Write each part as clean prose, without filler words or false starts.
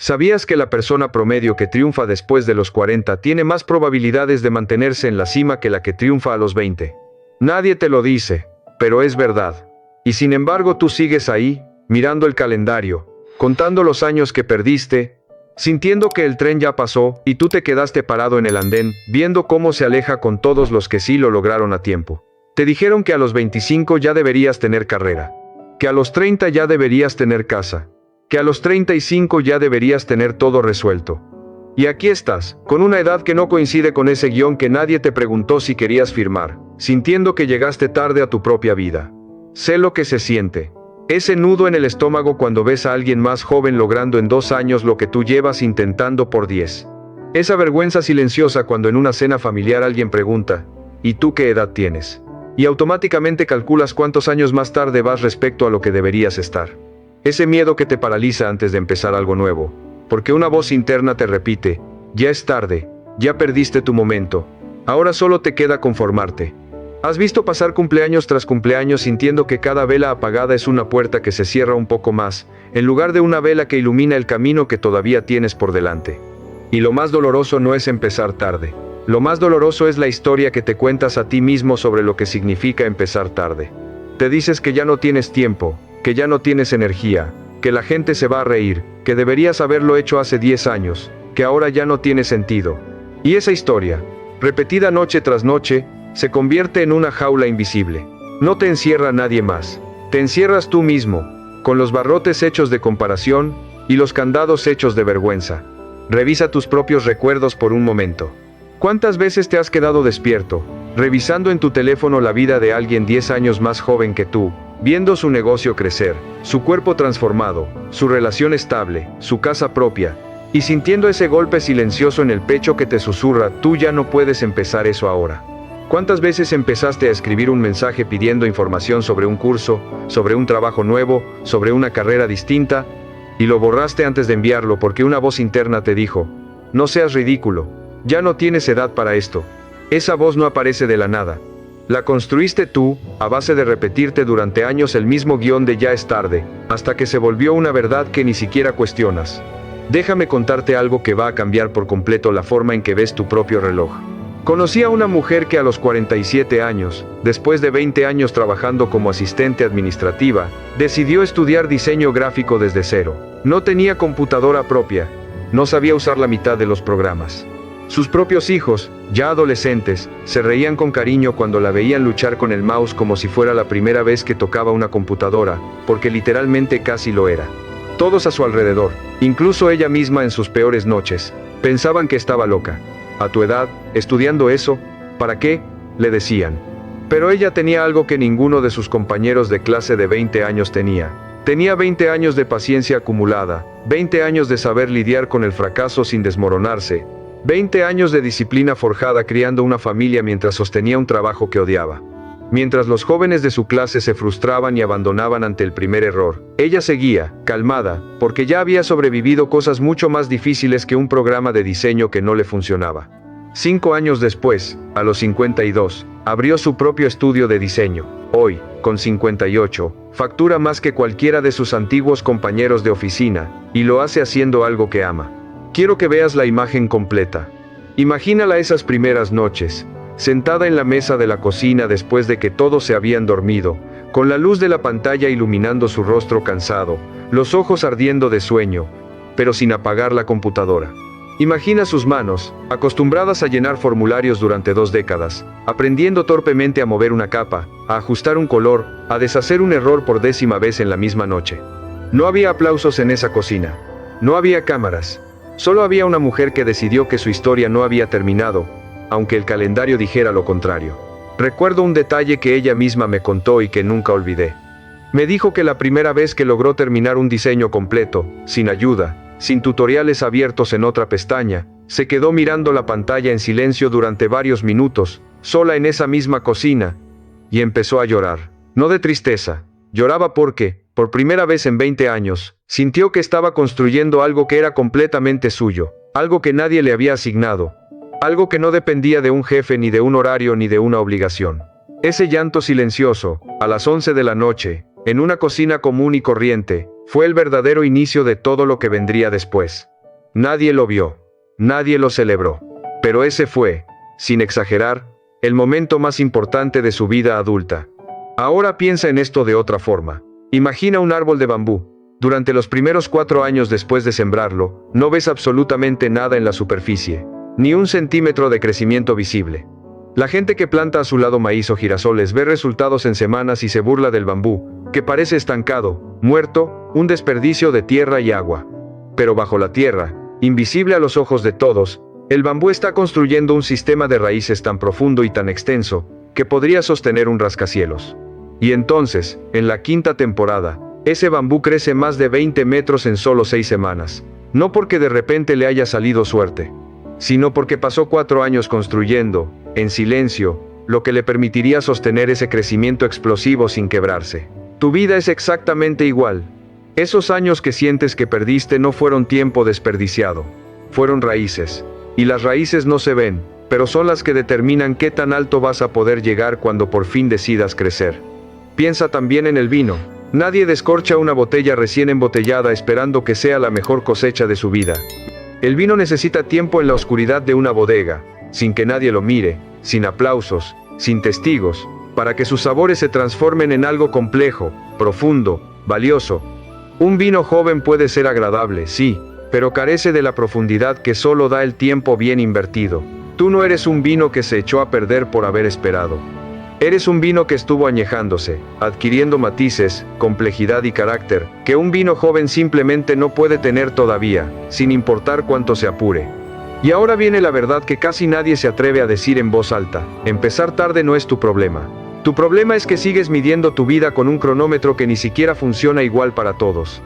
¿Sabías que la persona promedio que triunfa después de los 40 tiene más probabilidades de mantenerse en la cima que la que triunfa a los 20? Nadie te lo dice, pero es verdad. Y sin embargo tú sigues ahí, mirando el calendario, contando los años que perdiste, sintiendo que el tren ya pasó y tú te quedaste parado en el andén, viendo cómo se aleja con todos los que sí lo lograron a tiempo. Te dijeron que a los 25 ya deberías tener carrera, que a los 30 ya deberías tener casa, que a los 35 ya deberías tener todo resuelto. Y aquí estás, con una edad que no coincide con ese guión que nadie te preguntó si querías firmar, sintiendo que llegaste tarde a tu propia vida. Sé lo que se siente. Ese nudo en el estómago cuando ves a alguien más joven logrando en 2 años lo que tú llevas intentando por 10. Esa vergüenza silenciosa cuando en una cena familiar alguien pregunta, ¿y tú qué edad tienes? Y automáticamente calculas cuántos años más tarde vas respecto a lo que deberías estar. Ese miedo que te paraliza antes de empezar algo nuevo, porque una voz interna te repite, ya es tarde, ya perdiste tu momento, ahora solo te queda conformarte. ¿Has visto pasar cumpleaños tras cumpleaños sintiendo que cada vela apagada es una puerta que se cierra un poco más, en lugar de una vela que ilumina el camino que todavía tienes por delante? Y lo más doloroso no es empezar tarde. Lo más doloroso es la historia que te cuentas a ti mismo sobre lo que significa empezar tarde. Te dices que ya no tienes tiempo, que ya no tienes energía, que la gente se va a reír, que deberías haberlo hecho hace 10 años, que ahora ya no tiene sentido. Y esa historia, repetida noche tras noche, se convierte en una jaula invisible. No te encierra nadie más. Te encierras tú mismo, con los barrotes hechos de comparación y los candados hechos de vergüenza. Revisa tus propios recuerdos por un momento. ¿Cuántas veces te has quedado despierto, revisando en tu teléfono la vida de alguien 10 años más joven que tú, viendo su negocio crecer, su cuerpo transformado, su relación estable, su casa propia, y sintiendo ese golpe silencioso en el pecho que te susurra, tú ya no puedes empezar eso ahora? ¿Cuántas veces empezaste a escribir un mensaje pidiendo información sobre un curso, sobre un trabajo nuevo, sobre una carrera distinta, y lo borraste antes de enviarlo porque una voz interna te dijo, no seas ridículo, ya no tienes edad para esto? Esa voz no aparece de la nada. La construiste tú, a base de repetirte durante años el mismo guión de ya es tarde, hasta que se volvió una verdad que ni siquiera cuestionas. Déjame contarte algo que va a cambiar por completo la forma en que ves tu propio reloj. Conocí a una mujer que a los 47 años, después de 20 años trabajando como asistente administrativa, decidió estudiar diseño gráfico desde cero. No tenía computadora propia, no sabía usar la mitad de los programas. Sus propios hijos, ya adolescentes, se reían con cariño cuando la veían luchar con el mouse como si fuera la primera vez que tocaba una computadora, porque literalmente casi lo era. Todos a su alrededor, incluso ella misma en sus peores noches, pensaban que estaba loca. A tu edad, estudiando eso, ¿para qué?, le decían. Pero ella tenía algo que ninguno de sus compañeros de clase de 20 años tenía. Tenía 20 años de paciencia acumulada, 20 años de saber lidiar con el fracaso sin desmoronarse, 20 años de disciplina forjada criando una familia mientras sostenía un trabajo que odiaba. Mientras los jóvenes de su clase se frustraban y abandonaban ante el primer error, ella seguía, calmada, porque ya había sobrevivido cosas mucho más difíciles que un programa de diseño que no le funcionaba. 5 años después, a los 52, abrió su propio estudio de diseño. Hoy, con 58, factura más que cualquiera de sus antiguos compañeros de oficina, y lo hace haciendo algo que ama. Quiero que veas la imagen completa. Imagínala esas primeras noches, sentada en la mesa de la cocina después de que todos se habían dormido, con la luz de la pantalla iluminando su rostro cansado, los ojos ardiendo de sueño, pero sin apagar la computadora. Imagina sus manos, acostumbradas a llenar formularios durante 2 décadas, aprendiendo torpemente a mover una capa, a ajustar un color, a deshacer un error por 10ª vez en la misma noche. No había aplausos en esa cocina. No había cámaras. Solo había una mujer que decidió que su historia no había terminado, aunque el calendario dijera lo contrario. Recuerdo un detalle que ella misma me contó y que nunca olvidé. Me dijo que la primera vez que logró terminar un diseño completo, sin ayuda, sin tutoriales abiertos en otra pestaña, se quedó mirando la pantalla en silencio durante varios minutos, sola en esa misma cocina, y empezó a llorar. No de tristeza, lloraba porque, por primera vez en 20 años, sintió que estaba construyendo algo que era completamente suyo, algo que nadie le había asignado, algo que no dependía de un jefe ni de un horario ni de una obligación. Ese llanto silencioso, a las 11 de la noche, en una cocina común y corriente, fue el verdadero inicio de todo lo que vendría después. Nadie lo vio. Nadie lo celebró. Pero ese fue, sin exagerar, el momento más importante de su vida adulta. Ahora piensa en esto de otra forma. Imagina un árbol de bambú. Durante los primeros 4 años después de sembrarlo, no ves absolutamente nada en la superficie, ni un centímetro de crecimiento visible. La gente que planta a su lado maíz o girasoles ve resultados en semanas y se burla del bambú, que parece estancado, muerto, un desperdicio de tierra y agua. Pero bajo la tierra, invisible a los ojos de todos, el bambú está construyendo un sistema de raíces tan profundo y tan extenso, que podría sostener un rascacielos. Y entonces, en la 5ª temporada, ese bambú crece más de 20 metros en solo 6 semanas. No porque de repente le haya salido suerte, sino porque pasó 4 años construyendo, en silencio, lo que le permitiría sostener ese crecimiento explosivo sin quebrarse. Tu vida es exactamente igual. Esos años que sientes que perdiste no fueron tiempo desperdiciado. Fueron raíces. Y las raíces no se ven, pero son las que determinan qué tan alto vas a poder llegar cuando por fin decidas crecer. Piensa también en el vino. Nadie descorcha una botella recién embotellada esperando que sea la mejor cosecha de su vida. El vino necesita tiempo en la oscuridad de una bodega, sin que nadie lo mire, sin aplausos, sin testigos, para que sus sabores se transformen en algo complejo, profundo, valioso. Un vino joven puede ser agradable, sí, pero carece de la profundidad que solo da el tiempo bien invertido. Tú no eres un vino que se echó a perder por haber esperado. Eres un vino que estuvo añejándose, adquiriendo matices, complejidad y carácter, que un vino joven simplemente no puede tener todavía, sin importar cuánto se apure. Y ahora viene la verdad que casi nadie se atreve a decir en voz alta: empezar tarde no es tu problema. Tu problema es que sigues midiendo tu vida con un cronómetro que ni siquiera funciona igual para todos.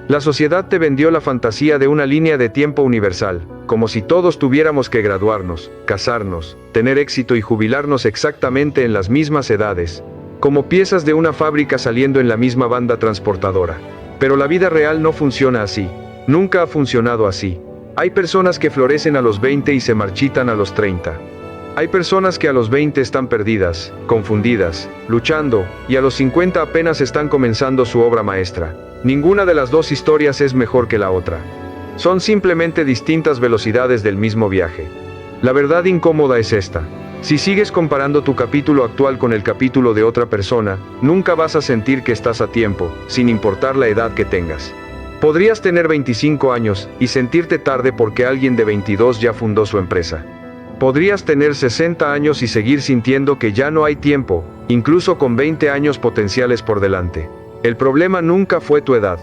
La sociedad te vendió la fantasía de una línea de tiempo universal, como si todos tuviéramos que graduarnos, casarnos, tener éxito y jubilarnos exactamente en las mismas edades, como piezas de una fábrica saliendo en la misma banda transportadora. Pero la vida real no funciona así. Nunca ha funcionado así. Hay personas que florecen a los 20 y se marchitan a los 30. Hay personas que a los 20 están perdidas, confundidas, luchando, y a los 50 apenas están comenzando su obra maestra. Ninguna de las dos historias es mejor que la otra. Son simplemente distintas velocidades del mismo viaje. La verdad incómoda es esta. Si sigues comparando tu capítulo actual con el capítulo de otra persona, nunca vas a sentir que estás a tiempo, sin importar la edad que tengas. Podrías tener 25 años y sentirte tarde porque alguien de 22 ya fundó su empresa. Podrías tener 60 años y seguir sintiendo que ya no hay tiempo, incluso con 20 años potenciales por delante. El problema nunca fue tu edad.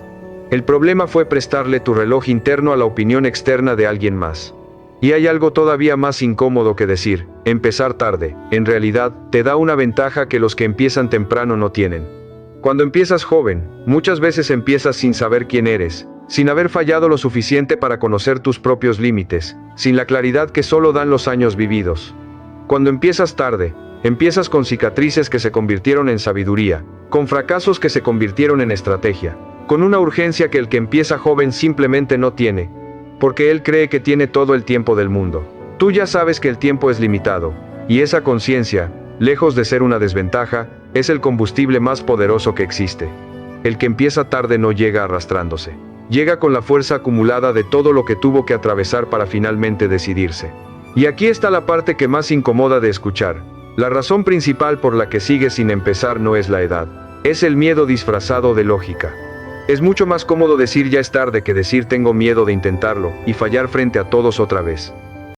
El problema fue prestarle tu reloj interno a la opinión externa de alguien más. Y hay algo todavía más incómodo que decir: empezar tarde, en realidad, te da una ventaja que los que empiezan temprano no tienen. Cuando empiezas joven, muchas veces empiezas sin saber quién eres, sin haber fallado lo suficiente para conocer tus propios límites, sin la claridad que solo dan los años vividos. Cuando empiezas tarde, empiezas con cicatrices que se convirtieron en sabiduría, con fracasos que se convirtieron en estrategia, con una urgencia que el que empieza joven simplemente no tiene, porque él cree que tiene todo el tiempo del mundo. Tú ya sabes que el tiempo es limitado, y esa conciencia, lejos de ser una desventaja, es el combustible más poderoso que existe. El que empieza tarde no llega arrastrándose. Llega con la fuerza acumulada de todo lo que tuvo que atravesar para finalmente decidirse. Y aquí está la parte que más incomoda de escuchar. La razón principal por la que sigues sin empezar no es la edad. Es el miedo disfrazado de lógica. Es mucho más cómodo decir ya es tarde que decir tengo miedo de intentarlo y fallar frente a todos otra vez.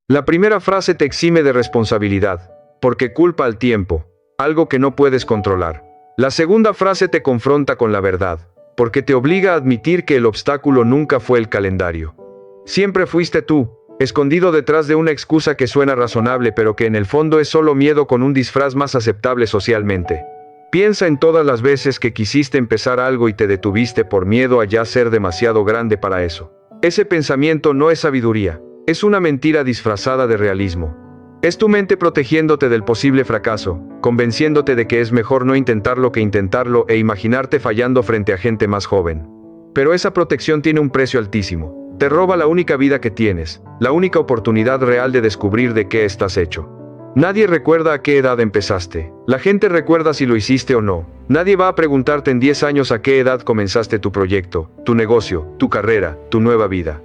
La primera frase te exime de responsabilidad, porque culpa al tiempo, algo que no puedes controlar. La segunda frase te confronta con la verdad, porque te obliga a admitir que el obstáculo nunca fue el calendario. Siempre fuiste tú, escondido detrás de una excusa que suena razonable pero que en el fondo es solo miedo con un disfraz más aceptable socialmente. Piensa en todas las veces que quisiste empezar algo y te detuviste por miedo a ya ser demasiado grande para eso. Ese pensamiento no es sabiduría, es una mentira disfrazada de realismo. Es tu mente protegiéndote del posible fracaso, convenciéndote de que es mejor no intentarlo que intentarlo e imaginarte fallando frente a gente más joven. Pero esa protección tiene un precio altísimo. Te roba la única vida que tienes, la única oportunidad real de descubrir de qué estás hecho. Nadie recuerda a qué edad empezaste. La gente recuerda si lo hiciste o no. Nadie va a preguntarte en 10 años a qué edad comenzaste tu proyecto, tu negocio, tu carrera, tu nueva vida.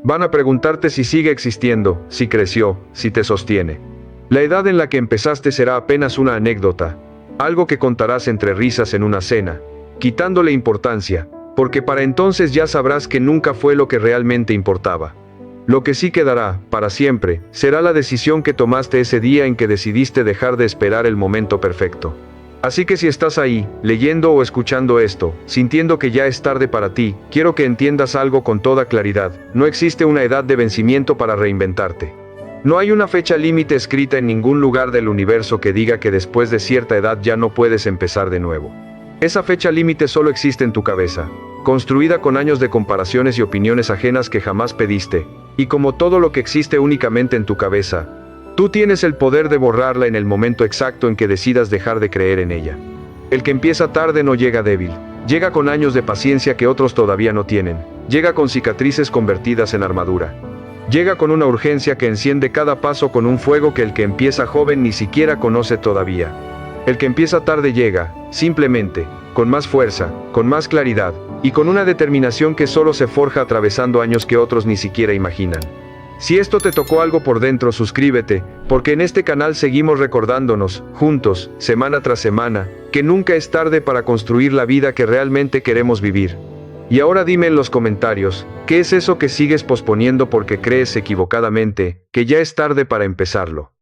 Van a preguntarte si sigue existiendo, si creció, si te sostiene. La edad en la que empezaste será apenas una anécdota, algo que contarás entre risas en una cena, quitándole importancia, porque para entonces ya sabrás que nunca fue lo que realmente importaba. Lo que sí quedará, para siempre, será la decisión que tomaste ese día en que decidiste dejar de esperar el momento perfecto. Así que si estás ahí, leyendo o escuchando esto, sintiendo que ya es tarde para ti, quiero que entiendas algo con toda claridad: no existe una edad de vencimiento para reinventarte. No hay una fecha límite escrita en ningún lugar del universo que diga que después de cierta edad ya no puedes empezar de nuevo. Esa fecha límite solo existe en tu cabeza, construida con años de comparaciones y opiniones ajenas que jamás pediste, y como todo lo que existe únicamente en tu cabeza, tú tienes el poder de borrarla en el momento exacto en que decidas dejar de creer en ella. El que empieza tarde no llega débil, llega con años de paciencia que otros todavía no tienen, llega con cicatrices convertidas en armadura. Llega con una urgencia que enciende cada paso con un fuego que el que empieza joven ni siquiera conoce todavía. El que empieza tarde llega, simplemente, con más fuerza, con más claridad, y con una determinación que solo se forja atravesando años que otros ni siquiera imaginan. Si esto te tocó algo por dentro, suscríbete, porque en este canal seguimos recordándonos, juntos, semana tras semana, que nunca es tarde para construir la vida que realmente queremos vivir. Y ahora dime en los comentarios, ¿qué es eso que sigues posponiendo porque crees equivocadamente que ya es tarde para empezarlo?